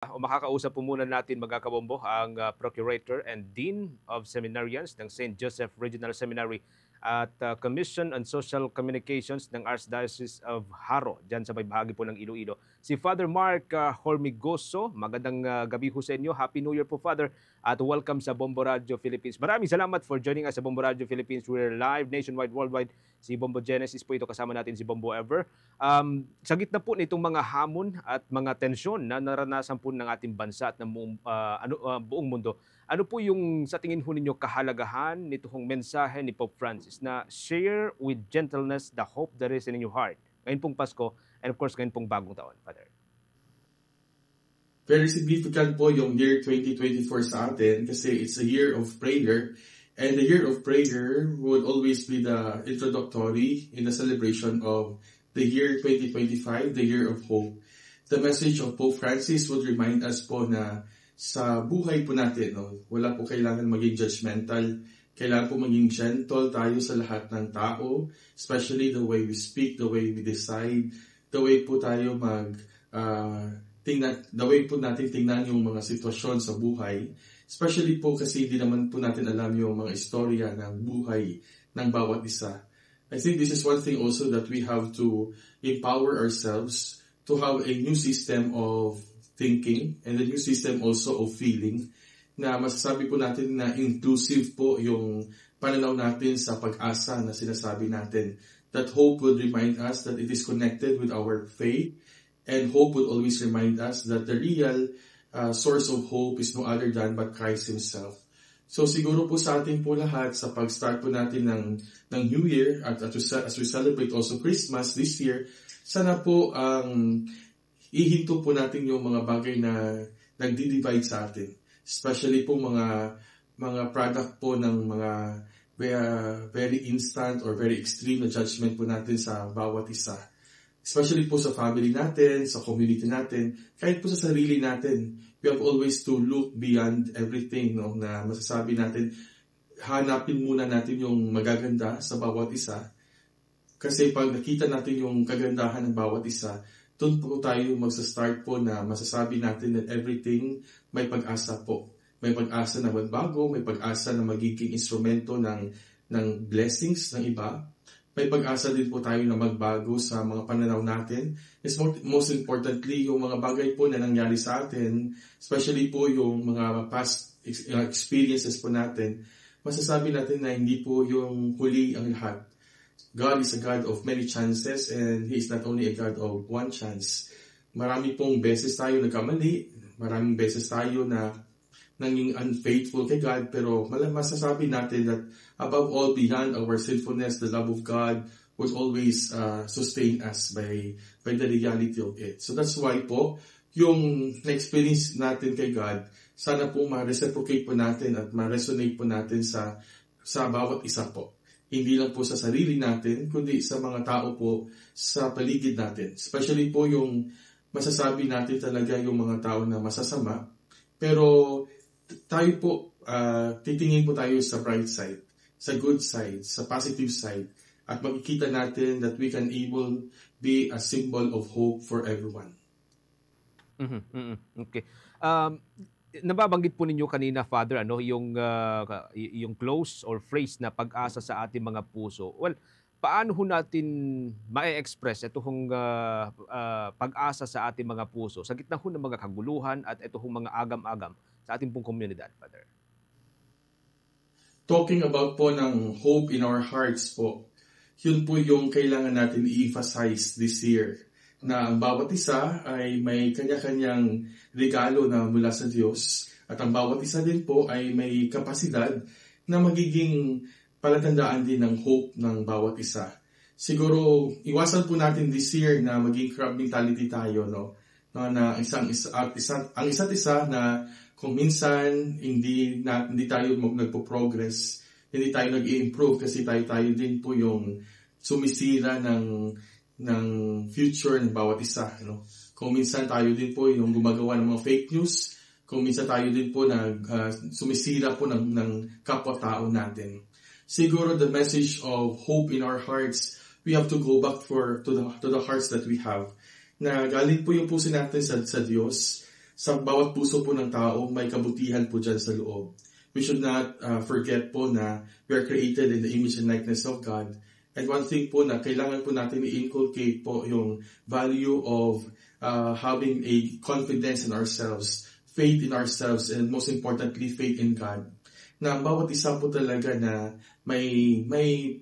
O makakausap po muna natin mga kabombo ang Procurator and Dean of Seminarians ng St. Joseph Regional Seminary at Commission on Social Communications ng Archdiocese of Haro, dyan sa may bahagi po ng Iloilo. Si Father Mark Hormigoso. Magandang gabi ho sa inyo. Happy New Year po, Father, at welcome sa Bombo Radio Philippines. Maraming salamat for joining us sa Bombo Radio Philippines. We're live nationwide, worldwide. Si Bombo Genesis po ito, kasama natin si Bombo Ever. Sa gitna po nitong mga hamon at mga tensyon na naranasan po ng ating bansa at ng buong mundo, ano po yung sa tingin ho ninyo kahalagahan nitong mensahe ni Pope Francis na share with gentleness the hope that is in your heart ngayon pong Pasko and of course ngayon pong bagong taon, Father? Very significant po yung year 2024 sa atin kasi it's a year of prayer, and the year of prayer would always be the introductory in the celebration of the year 2025, the year of hope. The message of Pope Francis would remind us po na sa buhay po natin, wala po kailangan maging judgmental. Kailangan po maging gentle tayo sa lahat ng tao, especially the way we speak, the way we decide, the way po tayo the way po natin tingnan yung mga sitwasyon sa buhay. Especially po kasi hindi naman po natin alam yung mga istorya ng buhay ng bawat isa. I think this is one thing also that we have to empower ourselves to have a new system of thinking and a new system also of feeling, na masasabi po natin na inclusive po yung pananaw natin sa pag-asa na sinasabi natin. That hope would remind us that it is connected with our faith, and hope would always remind us that the real source of hope is no other than but Christ Himself. So siguro po sa atin po lahat, sa pag-start po natin ng New Year at as we celebrate also Christmas this year, sana po ihinto po natin yung mga bagay na nagdi-divide sa atin. Especially po mga product po ng mga very instant or very extreme na judgment po natin sa bawat isa. Especially po sa family natin, sa community natin, kahit po sa sarili natin. We have always to look beyond everything, na masasabi natin, hanapin muna natin yung magaganda sa bawat isa. Kasi pag nakita natin yung kagandahan ng bawat isa, doon po tayo magsa-start po na masasabi natin that everything may pag-asa po. May pag-asa na magbago, may pag-asa na magiging instrumento ng blessings ng iba. May pag-asa din po tayo na magbago sa mga pananaw natin. Most importantly, yung mga bagay po na nangyari sa atin, especially po yung mga past experiences po natin, masasabi natin na hindi po yung huli ang lahat. God is a God of many chances, and He is not only a God of one chance. Marami pong beses tayo nagkamali, maraming beses tayo na naging unfaithful kay God, pero masasabi natin that above all, beyond our sinfulness, the love of God will always sustain us by the reality of it. So that's why po, yung na-experience natin kay God, sana po ma-reciprocate po natin at ma-resonate po natin sa bawat isa po. Hindi lang po sa sarili natin, kundi sa mga tao po sa paligid natin. Especially po yung masasabi natin talaga yung mga tao na masasama. Pero tayo po, titingin po tayo sa bright side, sa good side, sa positive side. At makikita natin that we can able be a symbol of hope for everyone. Okay. Nababanggit po ninyo kanina, Father, yung close or phrase na pag-asa sa ating mga puso. Well, paano ho natin ma-express itong pag-asa sa ating mga puso sa gitna ho ng mga kaguluhan at itong mga agam-agam sa ating pong komunidad, Father? Talking about po ng hope in our hearts po, yun po yung kailangan natin i-emphasize this year, na ang bawat isa ay may kanya-kanyang regalo na mula sa Diyos, at ang bawat isa din po ay may kapasidad na magiging palatandaan din ng hope ng bawat isa. Siguro, iwasan po natin this year na maging crab mentality tayo, na ang isa't isa na kung minsan hindi tayo nagpo-progress, hindi tayo nag-i-improve kasi tayo din po yung sumisira ng future ng bawat isa. Kung minsan tayo din po yung gumagawa ng mga fake news, kung minsan tayo din po sumisira po ng kapwa-tao natin. Siguro the message of hope in our hearts, we have to go back to the hearts that we have. Na galing po yung puso natin sa Diyos, sa bawat puso po ng tao, may kabutihan po dyan sa loob. We should not forget po na we are created in the image and likeness of God. And one thing po na kailangan po natin i-inculcate po yung value of having a confidence in ourselves, faith in ourselves, and most importantly, faith in God. Na ang bawat isa po talaga na may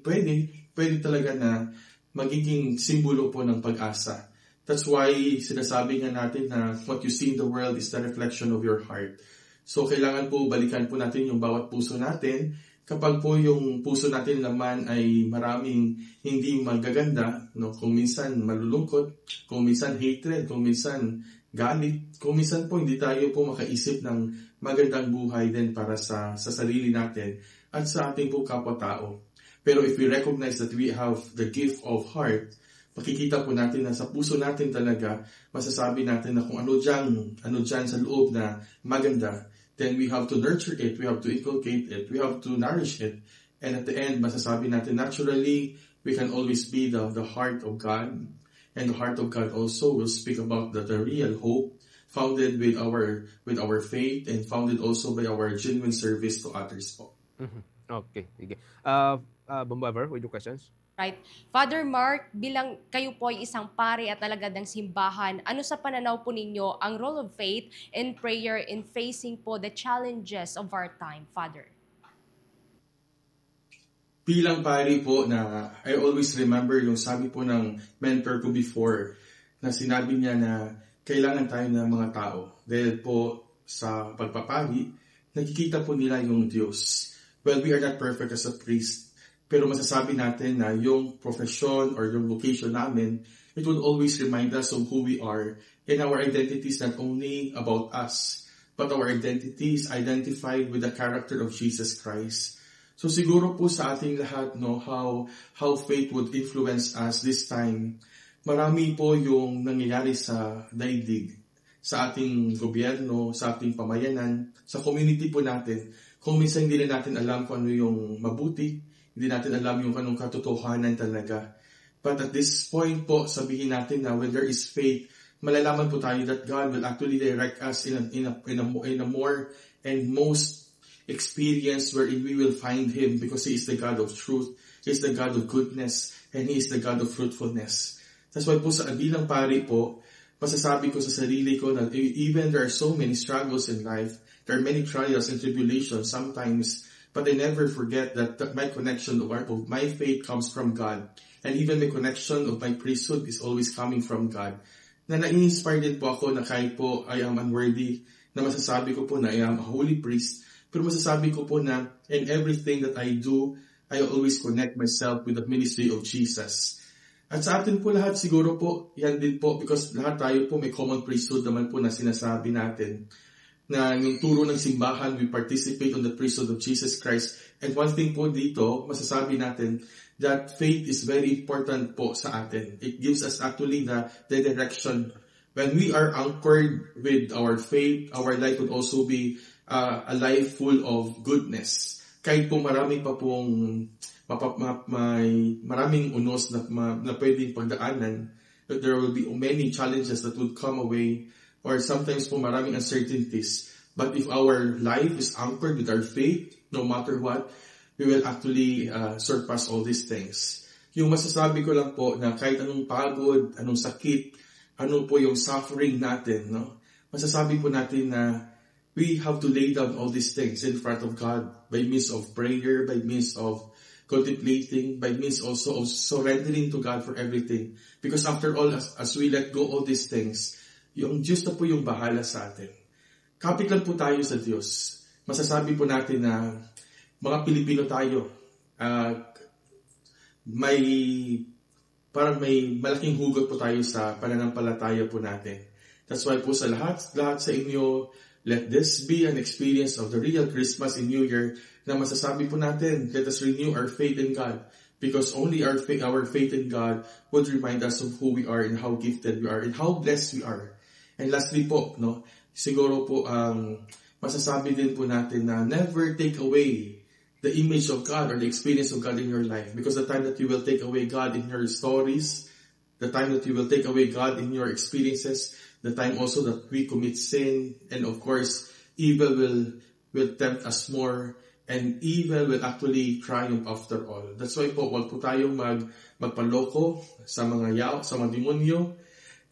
pwede talaga na magiging simbolo po ng pag-asa. That's why sinasabi nga natin na what you see in the world is the reflection of your heart. So kailangan po balikan po natin yung bawat puso natin. Kapag po yung puso natin naman ay maraming hindi magaganda, no? Kung minsan malulungkot, kung minsan hatred, kung minsan galit, kung minsan po hindi tayo po makaisip ng magandang buhay din para sa sarili natin at sa ating po kapwa-tao. Pero if we recognize that we have the gift of heart, makikita po natin na sa puso natin talaga, masasabi natin na kung ano dyan sa loob na maganda, then we have to nurture it, we have to inculcate it, we have to nourish it. And at the end, masasabi natin, naturally, we can always be the heart of God. And the heart of God also will speak about the real hope, founded with our faith, and founded also by our genuine service to others po. Okay, sige. Bombaver, with your questions? Right. Father Mark, bilang kayo po ay isang pari at alagad ng simbahan, ano sa pananaw po ninyo ang role of faith and prayer in facing po the challenges of our time, Father? Bilang pari po na I always remember yung sabi po ng mentor ko before na sinabi niya na kailangan tayo ng mga tao. Dahil po sa pagpapari, nakikita po nila yung Diyos. Well, we are not perfect as a priest. Pero masasabi natin na yung profession or yung vocation namin, it will always remind us of who we are. And our identity is not only about us, but our identity is identified with the character of Jesus Christ. So siguro po sa ating lahat, no, how faith would influence us this time. Marami po yung nangyayari sa daigdig, sa ating gobyerno, sa ating pamayanan, sa community po natin. Kung minsan hindi na natin alam kung ano yung mabuti, hindi natin alam yung anong katotohanan talaga. But at this point po, sabihin natin na when there is faith, malalaman po tayo that God will actually direct us in a more and most experience wherein we will find Him because He is the God of truth, He is the God of goodness, and He is the God of fruitfulness. That's why po sa bilang pari po, masasabi ko sa sarili ko na even there are so many struggles in life, there are many trials and tribulations sometimes, but I never forget that my connection of my faith comes from God. And even my connection of my priesthood is always coming from God. Na na-inspire din po ako na kahit po I am unworthy, na masasabi ko po na I am a holy priest, pero masasabi ko po na in everything that I do, I always connect myself with the ministry of Jesus. At sa atin po lahat siguro po, yan din po, because lahat tayo po may common priesthood naman po na sinasabi natin. Na yung turo ng simbahan, we participate on the priesthood of Jesus Christ. And one thing po dito, masasabi natin that faith is very important po sa atin. It gives us actually the direction. When we are anchored with our faith, our life would also be a life full of goodness. Kahit po marami pa pong maraming unos na pwedeng pagdaanan, that there will be many challenges that would come away, or sometimes po maraming uncertainties. But if our life is anchored with our faith, no matter what, we will actually surpass all these things. Yung masasabi ko lang po na kahit anong pagod, anong sakit, ano po yung suffering natin, no? Masasabi po natin na we have to lay down all these things in front of God by means of prayer, by means of contemplating, by means also of surrendering to God for everything. Because after all, as we let go all these things, yung Diyos na po yung bahala sa atin. Kapit lang po tayo sa Diyos. Masasabi po natin na mga Pilipino tayo, may malaking hugot po tayo sa pananampalataya po natin. That's why po sa lahat sa inyo, let this be an experience of the real Christmas and New Year na masasabi po natin, let us renew our faith in God. Because only our faith in God would remind us of who we are and how gifted we are and how blessed we are. And lastly po, no, siguro po masasabi din po natin na never take away the image of God or the experience of God in your life. Because the time that you will take away God in your stories, the time that you will take away God in your experiences, the time also that we commit sin, and of course, evil will tempt us more, and evil will actually triumph after all. That's why po, wag po tayong magpaloko sa mga yaw, sa mga demonyo.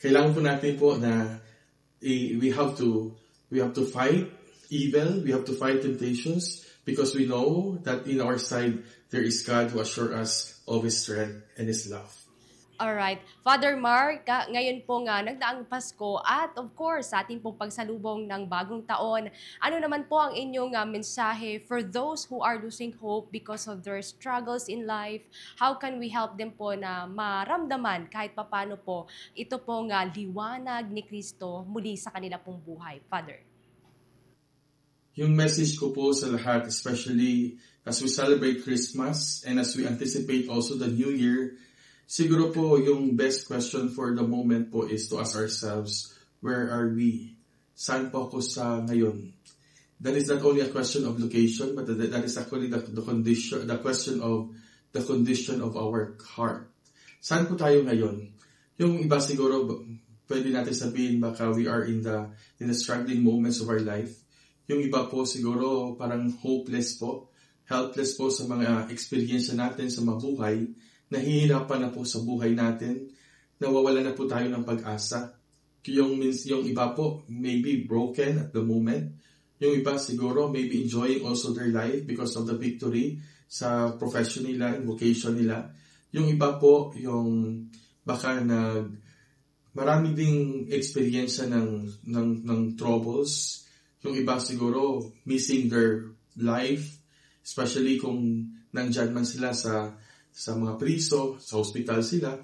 Kailangan po natin po na we have to fight evil, we have to fight temptations, because we know that in our side there is God who assures us of His strength and His love. Alright. Father Mark, ngayon po nga nagdaang Pasko at of course sa ating pong pagsalubong ng bagong taon, ano naman po ang inyong mensahe for those who are losing hope because of their struggles in life? How can we help them po na maramdaman kahit papano po ito pong liwanag ni Kristo muli sa kanila pong buhay? Father. Yung message ko po sa lahat, especially as we celebrate Christmas and as we anticipate also the New Year, siguro po yung best question for the moment po is to ask ourselves, where are we? Saan po ako sa ngayon? That is not only a question of location, but that is actually the question of the condition of our heart. Saan po tayo ngayon? Yung iba siguro, pwede natin sabihin baka we are in the struggling moments of our life. Yung iba po siguro parang hopeless po, helpless po sa mga experience natin sa mabuhay, nahihirapan na po sa buhay natin, nawawala na po tayo ng pag-asa. Yung iba po, maybe broken at the moment. Yung iba siguro, maybe enjoying also their life because of the victory sa profession nila and vocation nila. Yung iba po, yung baka marami ding experience ng troubles. Yung iba siguro, missing their life, especially kung nandyan man sila sa mga priso, sa hospital sila,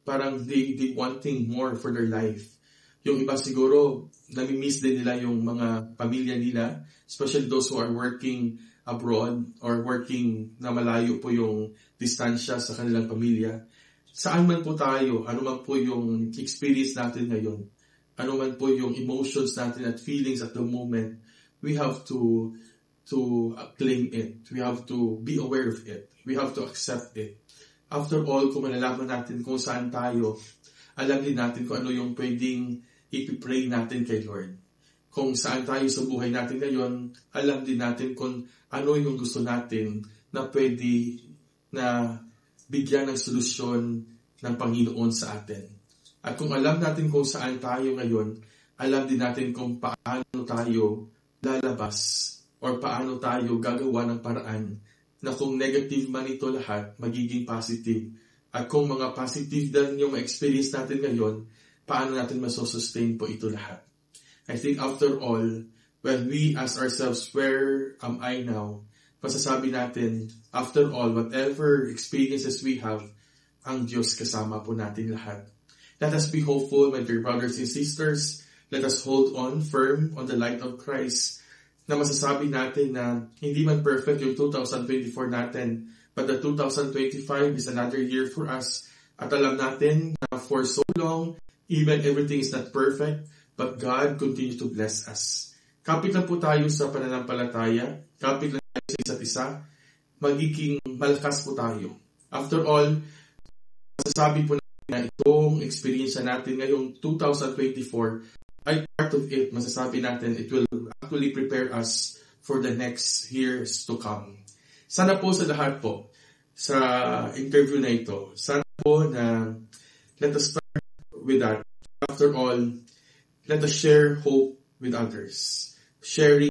parang they wanting more for their life. Yung iba siguro, nami-miss din nila yung mga pamilya nila, especially those who are working abroad or working na malayo po yung distansya sa kanilang pamilya. Saan man po tayo, ano man po yung experience natin ngayon, ano man po yung emotions natin at feelings at the moment, we have to claim it. We have to be aware of it. We have to accept it. After all, kung malalaman natin kung saan tayo, alam din natin kung ano yung pwedeng ipipray natin kay Lord. Kung saan tayo sa buhay natin ngayon, alam din natin kung ano yung gusto natin na pwede na bigyan ng solusyon ng Panginoon sa atin. At kung alam natin kung saan tayo ngayon, alam din natin kung paano tayo lalabas or paano tayo gagawa ng paraan na kung negative man ito lahat, magiging positive. At kung mga positive din yung experience natin ngayon, paano natin masosustain po ito lahat. I think after all, when we ask ourselves, where am I now? Masasabi natin, after all, whatever experiences we have, ang Diyos kasama po natin lahat. Let us be hopeful, my dear brothers and sisters. Let us hold on firm on the light of Christ, na masasabi natin na hindi man perfect yung 2024 natin, but the 2025 is another year for us. At alam natin na for so long, even everything is not perfect, but God continues to bless us. Kapit lang po tayo sa pananampalataya, kapit lang tayo sa isa't isa, magiging malakas po tayo. After all, masasabi po natin na itong experience natin ngayong 2024, ay part of it, masasabi natin, it will actually prepare us for the next years to come. Sana po sa lahat po, sa interview na ito, sana po na let us start with that. After all, let us share hope with others. Sharing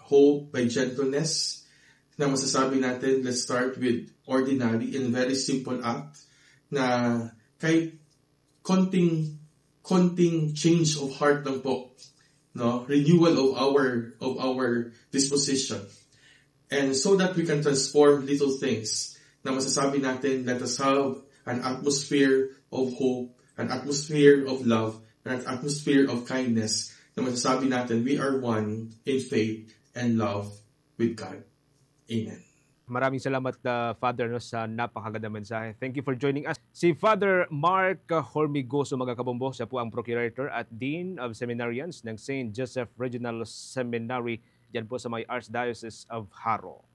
hope by gentleness, na masasabi natin, let's start with ordinary and very simple act na kahit konting change of heart lang po, no, renewal of our disposition, and so that we can transform little things na masasabi natin, let us have an atmosphere of hope, an atmosphere of love, and an atmosphere of kindness na masasabi natin we are one in faith and love with God. Amen. Maraming salamat, Father, sa napakagandang mensahe. Thank you for joining us. Si Father Mark Hormigoso, mga kabombo, siya po ang Procurator at Dean of Seminarians ng St. Joseph Regional Seminary, dyan po sa may Archdiocese of Haro.